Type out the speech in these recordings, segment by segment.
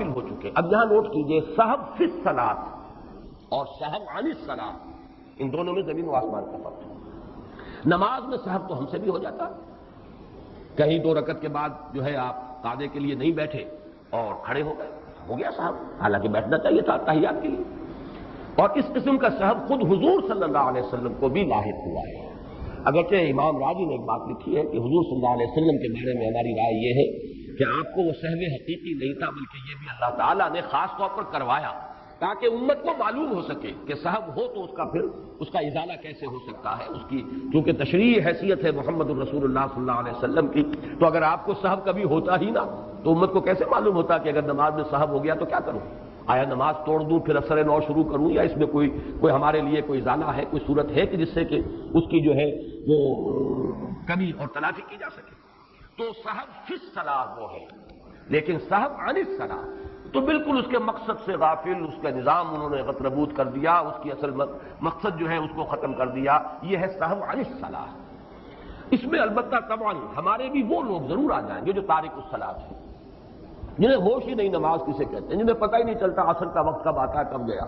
غافل ہو چکے. اب یہاں نوٹ کیجئے سہو فی الصلاۃ اور سہو عن الصلاۃ، ان دونوں میں زمین و آسمان کا فرق ہے. نماز میں سہو تو ہم سے بھی ہو جاتا، کہیں 2 رکعت کے بعد جو ہے آپ قعدے کے لیے نہیں بیٹھے اور کھڑے ہو گئے، ہو گیا سہو، حالانکہ بیٹھنا چاہیے تھا تحیات کے لیے. اور اس قسم کا سہو خود حضور صلی اللہ علیہ وسلم کو بھی لاحق ہوا ہے. اگرچہ امام راضی نے ایک بات لکھی ہے کہ حضور صلی اللہ علیہ وسلم کے بارے میں ہماری رائے یہ ہے کہ آپ کو وہ سہو حقیقی نہیں تھا، بلکہ یہ بھی اللہ تعالیٰ نے خاص طور پر کروایا تاکہ امت کو معلوم ہو سکے کہ سہو ہو تو پھر اس کا ازالہ کیسے ہو سکتا ہے. اس کی کیونکہ تشریعی حیثیت ہے محمد الرسول اللہ صلی اللہ علیہ وسلم کی، تو اگر آپ کو سہو کبھی ہوتا ہی نہ تو امت کو کیسے معلوم ہوتا کہ اگر نماز میں سہو ہو گیا تو کیا کروں؟ آیا نماز توڑ دوں پھر اثر نو شروع کروں، یا اس میں کوئی ہمارے لیے کوئی ازالہ ہے، کوئی صورت ہے کہ جس سے کہ اس کی جو ہے وہ کمی اور تلافی کی جا سکے. تو سہو فی الصلاۃ وہ ہے، لیکن سہو عن الصلاۃ تو بالکل اس کے مقصد سے غافل، اس کا نظام انہوں نے غتربوت کر دیا، اس کی اصل مقصد جو ہے اس کو ختم کر دیا. یہ ہے سہو عن الصلاۃ. اس میں البتہ طبعا ہمارے بھی وہ لوگ ضرور آ جائیں گے جو تارک الصلاۃ ہیں، جنہیں ہوش ہی نہیں نماز کسے کہتے ہیں، جنہیں پتہ ہی نہیں چلتا عصر کا وقت کب آتا ہے کب گیا،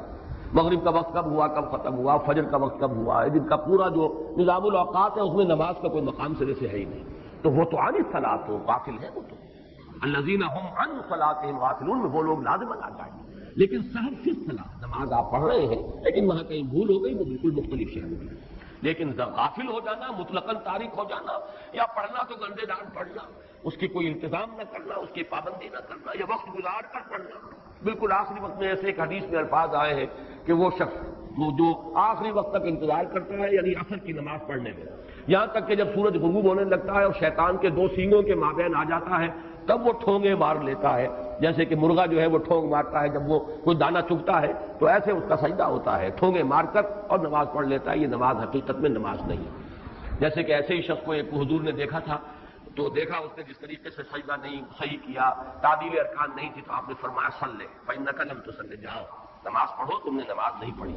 مغرب کا وقت کب ہوا کب ختم ہوا، فجر کا وقت کب ہوا ہے، جن کا پورا جو نظام الاوقات ہے اس میں نماز کا کوئی مقام سرے سے ہے ہی نہیں. تو وہ تو عن الصلاۃ تو غافل ہے. وہ تو الذین هم عن صلاتهم غافلون میں وہ لوگ لازماً آ جائیں گے. لیکن سہو فی الصلاۃ، نماز آپ پڑھ رہے ہیں لیکن وہاں کہیں بھول ہو گئی، وہ بالکل مختلف شے ہوگی. لیکن غافل ہو جانا، مطلقاً تارک ہو جانا، یا پڑھنا تو گندے دان پڑھنا، اس کی کوئی انتظام نہ کرنا، اس کی پابندی نہ کرنا، یا وقت گزار کر پڑھنا. بالکل آخری وقت میں ایسے ایک حدیث میں الفاظ آئے ہیں کہ وہ شخص وہ جو آخری وقت تک انتظار کرتا ہے، یعنی عصر کی نماز پڑھنے میں، یہاں تک کہ جب سورج غروب ہونے لگتا ہے اور شیطان کے 2 سینگوں کے مابین آ جاتا ہے تب وہ ٹھونگے مار لیتا ہے، جیسے کہ مرغا جو ہے وہ ٹھونگ مارتا ہے جب وہ کوئی دانہ چگتا ہے، تو ایسے اس کا سجدہ ہوتا ہے، ٹھونگے مار کر اور نماز پڑھ لیتا ہے. یہ نماز حقیقت میں نماز نہیں ہے. جیسے کہ ایسے ہی شخص کو ایک حضور نے دیکھا تھا، تو دیکھا اس نے جس طریقے سے سجدہ نہیں صحیح کیا، تعدیل ارکان نہیں تھی، تو آپ نے فرمایا صلی فإنک لم تصلی، جاؤ نماز پڑھو، تم نے نماز نہیں پڑھی.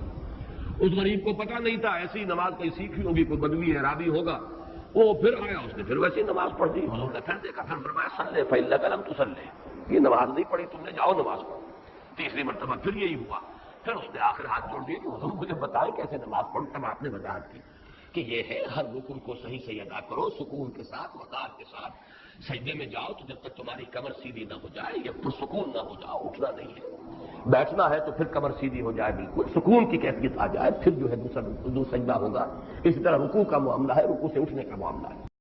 اس غریب کو پتہ نہیں تھا، ایسی نماز کہیں سیکھی ہوگی، کوئی بدوی اعرابی ہوگا، وہ پھر آیا، اس نے پھر ویسی نماز پڑھ دی. حضور نے پھر دیکھا، پھر فرمایا صلی فإنک لم تصلی، یہ نماز نہیں پڑھی تم نے، جاؤ نماز پڑھو. تیسری مرتبہ پھر یہی ہوا، پھر اس نے آخر ہاتھ جوڑ دیے کہ حضور مجھے بتائیں کیسے نماز پڑھوں. تب آپ نے وضاحت کی کہ یہ ہے ہر رکن کو صحیح صحیح ادا کرو، سکون کے ساتھ، وقار کے ساتھ. سجدے میں جاؤ تو جب تک تمہاری کمر سیدھی نہ ہو جائے یا پرسکون نہ ہو جاؤ، اٹھنا نہیں ہے. بیٹھنا ہے تو پھر کمر سیدھی ہو جائے، بالکل سکون کی کیفیت آ جائے، پھر جو ہے دوسرا سجدہ ہوگا. اسی طرح رکوع کا معاملہ ہے، رکوع سے اٹھنے کا معاملہ ہے.